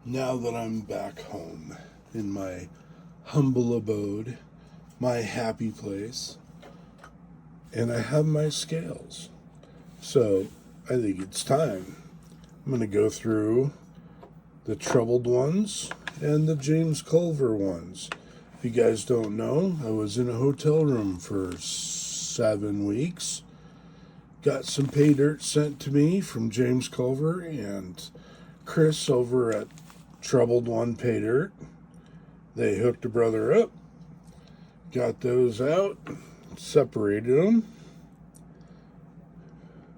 Now that I'm back home in my humble abode, my happy place, and I have my scales. So I think it's time. I'm going to go through the troubled ones and the James Culver ones. If you guys don't know, I was in a hotel room for 7 weeks. Got some pay dirt sent to me from James Culver and Chris over at Troubled One Pay Dirt. They hooked a brother up, got those out, separated them.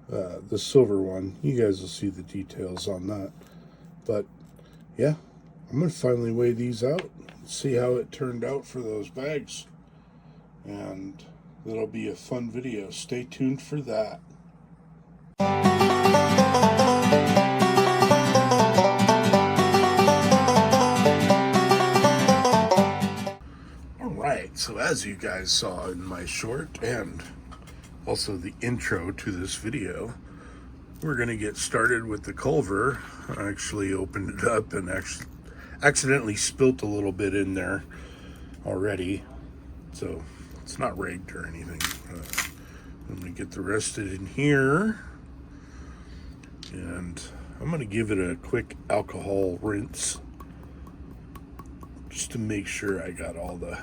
The silver one, you guys will see the details on that. But yeah, I'm going to finally weigh these out, see how it turned out for those bags. And that'll be a fun video. Stay tuned for that. Alright, so as you guys saw in my short and also the intro to this video, we're going to get started with the Culver. I actually opened it up and accidentally spilt a little bit in there already, so it's not rigged or anything. I'm going to get the rest of it in here, and I'm going to give it a quick alcohol rinse just to make sure I got all the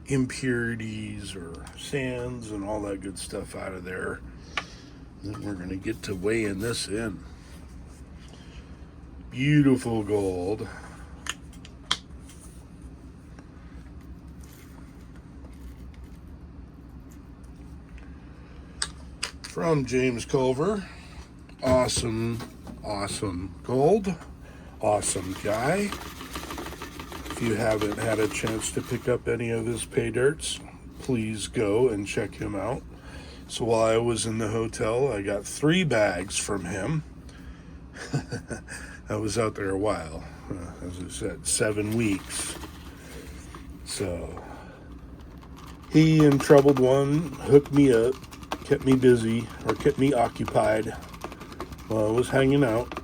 impurities or sands and all that good stuff out of there. Then we're going to get to weighing this in. Beautiful gold. From James Culver. Awesome gold. Awesome guy. If you haven't had a chance to pick up any of his pay dirts, please go and check him out. So while I was in the hotel, I got 3 bags from him. I was out there a while, as I said, 7 weeks. So he and Troubled One hooked me up, kept me busy, or kept me occupied while I was hanging out.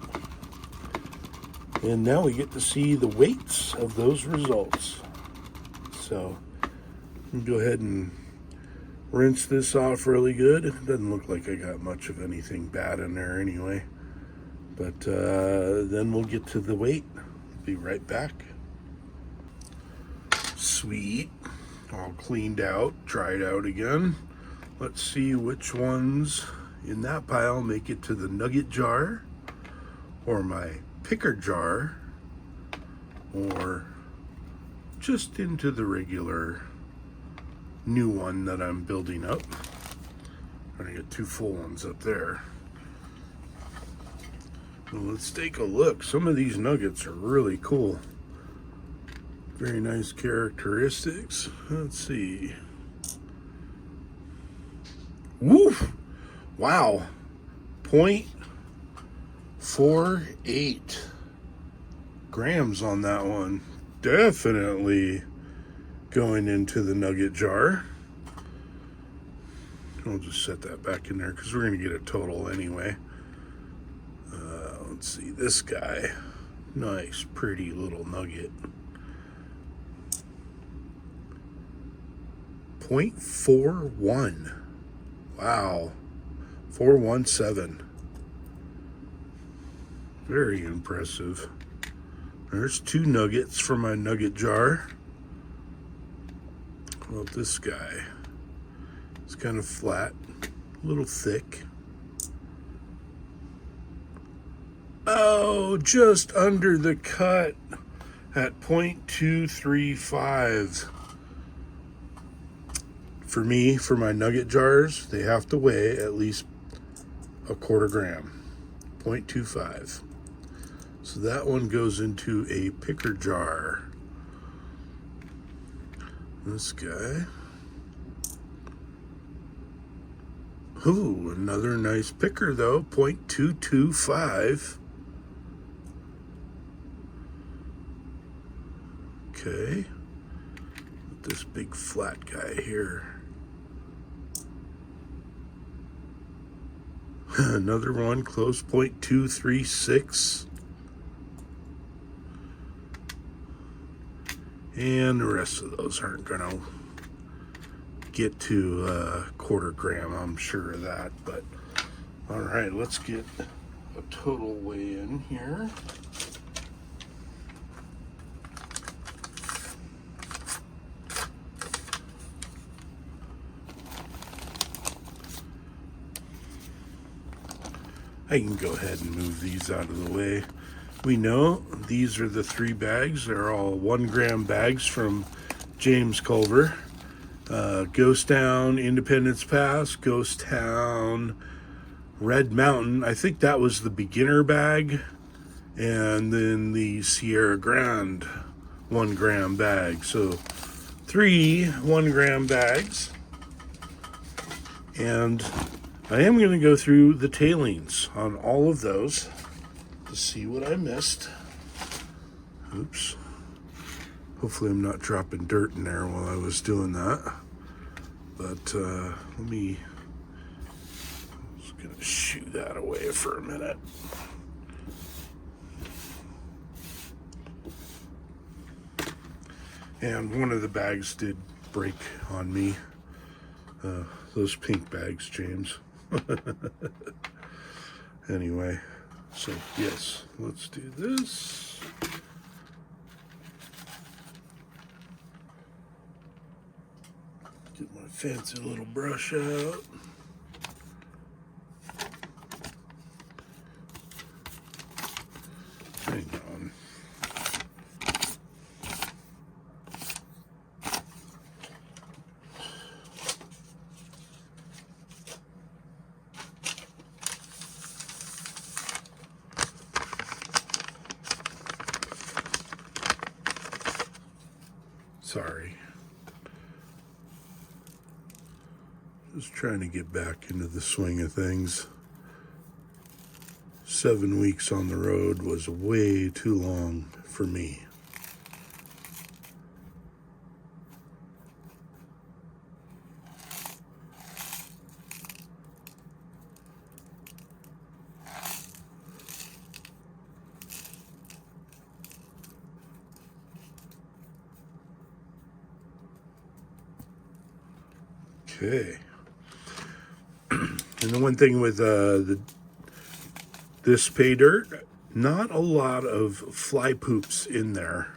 And now we get to see the weights of those results. So I'm going to go ahead and rinse this off really good. It doesn't look like I got much of anything bad in there anyway. But then we'll get to the weight. Be right back. Sweet. All cleaned out, dried out again. Let's see which ones in that pile make it to the nugget jar, or my picker jar, or just into the regular new one that I'm building up. I'm gonna get 2 full ones up there. Well, let's take a look. Some of these nuggets are really cool. Very nice characteristics. Let's see. Woof! Wow. 0.48 grams on that one. Definitely going into the nugget jar. I'll just set that back in there because we're going to get a total anyway. Let's see, this guy. Nice, pretty little nugget. 0.41. Wow. 417. Very impressive. There's 2 nuggets for my nugget jar. Well, this guy. It's kind of flat, a little thick. Oh, just under the cut at 0.235. For me, for my nugget jars, they have to weigh at least a quarter gram, 0.25. So that one goes into a picker jar. This guy. Ooh, another nice picker though, 0.225. Okay. This big flat guy here. Another one close, 0.236. And the rest of those aren't going to get to a quarter gram, I'm sure of that. But all right, let's get a total weigh in here. I can go ahead and move these out of the way. We know these are the 3 bags. They're all 1 gram bags from James Culver. Ghost Town, Independence Pass, Ghost Town, Red Mountain. I think that was the beginner bag. And then the Sierra Grande 1 gram bag. So 3 1 gram bags. And I am going to go through the tailings on all of those to see what I missed. Oops. Hopefully I'm not dropping dirt in there while I was doing that. But let me, I'm just going to shoo that away for a minute. And one of the bags did break on me. Those pink bags, James. Anyway, so yes, let's do this. Get my fancy little brush out. Hang on. Sorry. Just trying to get back into the swing of things. 7 weeks on the road was way too long for me. Okay. And the one thing with this pay dirt, not a lot of fly poops in there.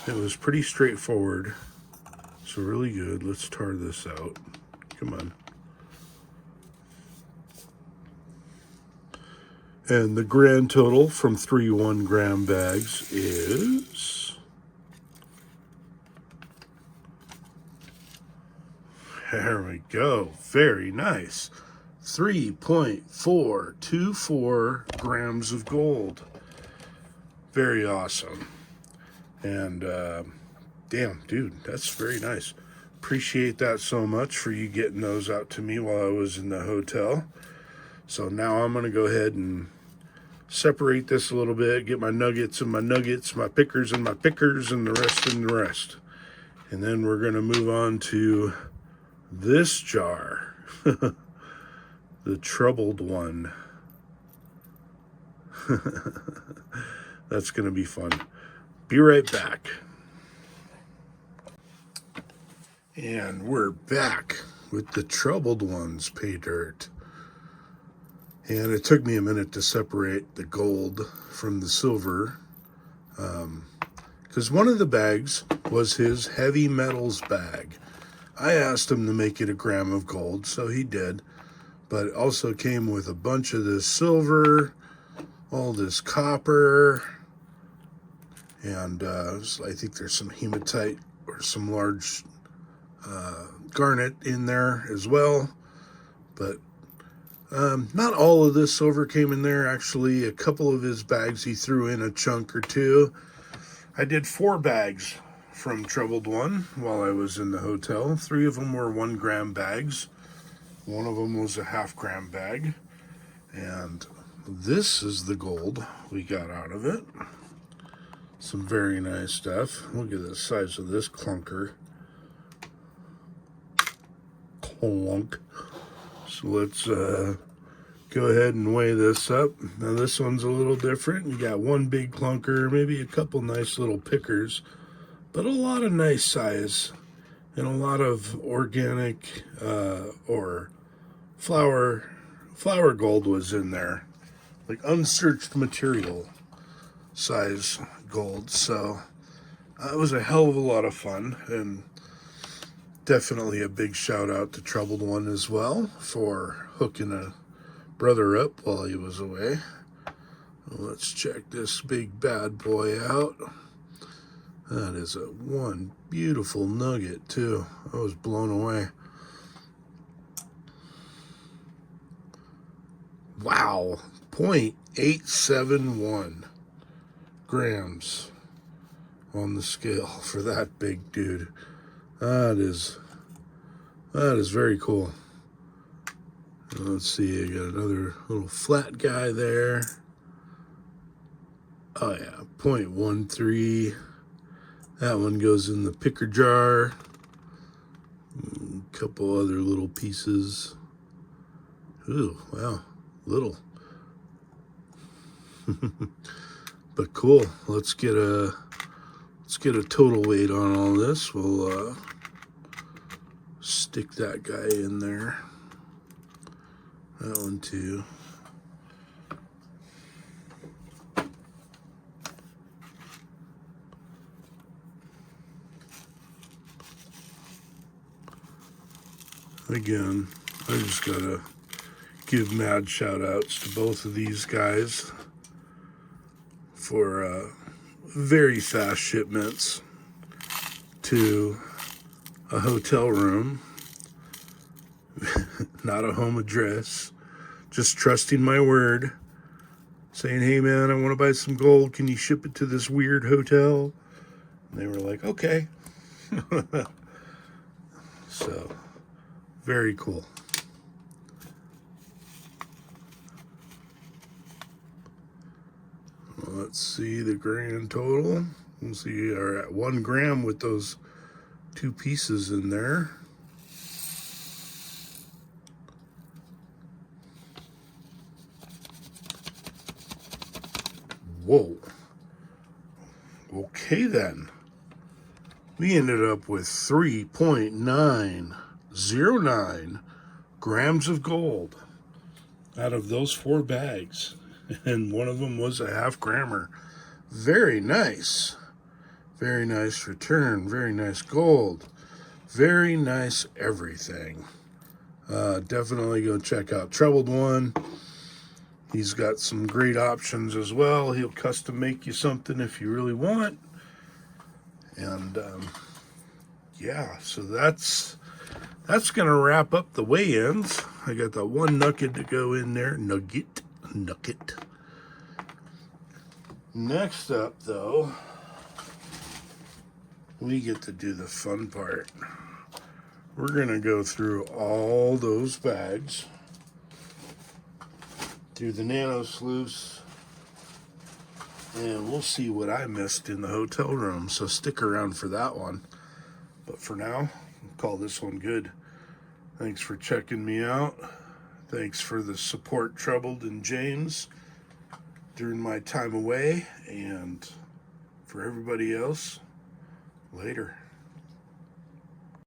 It was pretty straightforward. So really good. Let's tar this out. Come on. And the grand total from 3 1 gram bags is... There we go. Very nice. 3.424 grams of gold. Very awesome. And damn, dude, that's very nice. Appreciate that so much for you getting those out to me while I was in the hotel. So now I'm going to go ahead and separate this a little bit, get my nuggets and my nuggets, my pickers and my pickers, and the rest and the rest. And then we're going to move on to this jar. The troubled one. That's going to be fun. Be right back. And we're back with the troubled ones pay dirt. And it took me a minute to separate the gold from the silver. Because one of the bags was his heavy metals bag. I asked him to make it a gram of gold, so he did. But it also came with a bunch of this silver, all this copper, and I think there's some hematite or some large garnet in there as well. But not all of this silver came in there. Actually, a couple of his bags he threw in a chunk or two. I did 4 bags from Troubled One while I was in the hotel. 3 of them were 1 gram bags. One of them was a ½ gram bag. And this is the gold we got out of it. Some very nice stuff. Look at the size of this clunker. Clunk. So let's go ahead and weigh this up. Now this one's a little different. You got 1 big clunker, maybe a couple nice little pickers. but a lot of nice size and a lot of organic or flower gold was in there, like unsearched material size gold. So it was a hell of a lot of fun, and definitely a big shout out to Troubled One as well for hooking a brother up while he was away. Let's check this big bad boy out. That is a one beautiful nugget too. I was blown away. Wow, 0.871 grams on the scale for that big dude. That is very cool. Let's see, I got another little flat guy there. Oh yeah, 0.13. That one goes in the picker jar. A couple other little pieces. Ooh, wow, little. But cool. Let's get a total weight on all this. We'll stick that guy in there. That one too. Again, I just gotta give mad shout outs to both of these guys for very fast shipments to a hotel room, not a home address, just trusting my word, saying, hey man, I want to buy some gold, can you ship it to this weird hotel? And they were like, okay. So very cool. Let's see the grand total. We'll see we are at 1 gram with those 2 pieces in there. Whoa. Okay then. We ended up with 3.909 grams of gold out of those 4 bags. And one of them was a half grammer. Very nice. Very nice return. Very nice gold. Very nice everything. Definitely go check out Troubled One. He's got some great options as well. He'll custom make you something if you really want. And yeah, so that's gonna wrap up the weigh-ins. I got the 1 nugget to go in there. Nugget. Next up, though, we get to do the fun part. We're gonna go through all those bags, through the nano sleuths, and we'll see what I missed in the hotel room. So stick around for that one. But for now, I'll call this one good. Thanks for checking me out. Thanks for the support, Troubled and James, during my time away. And for everybody else, later.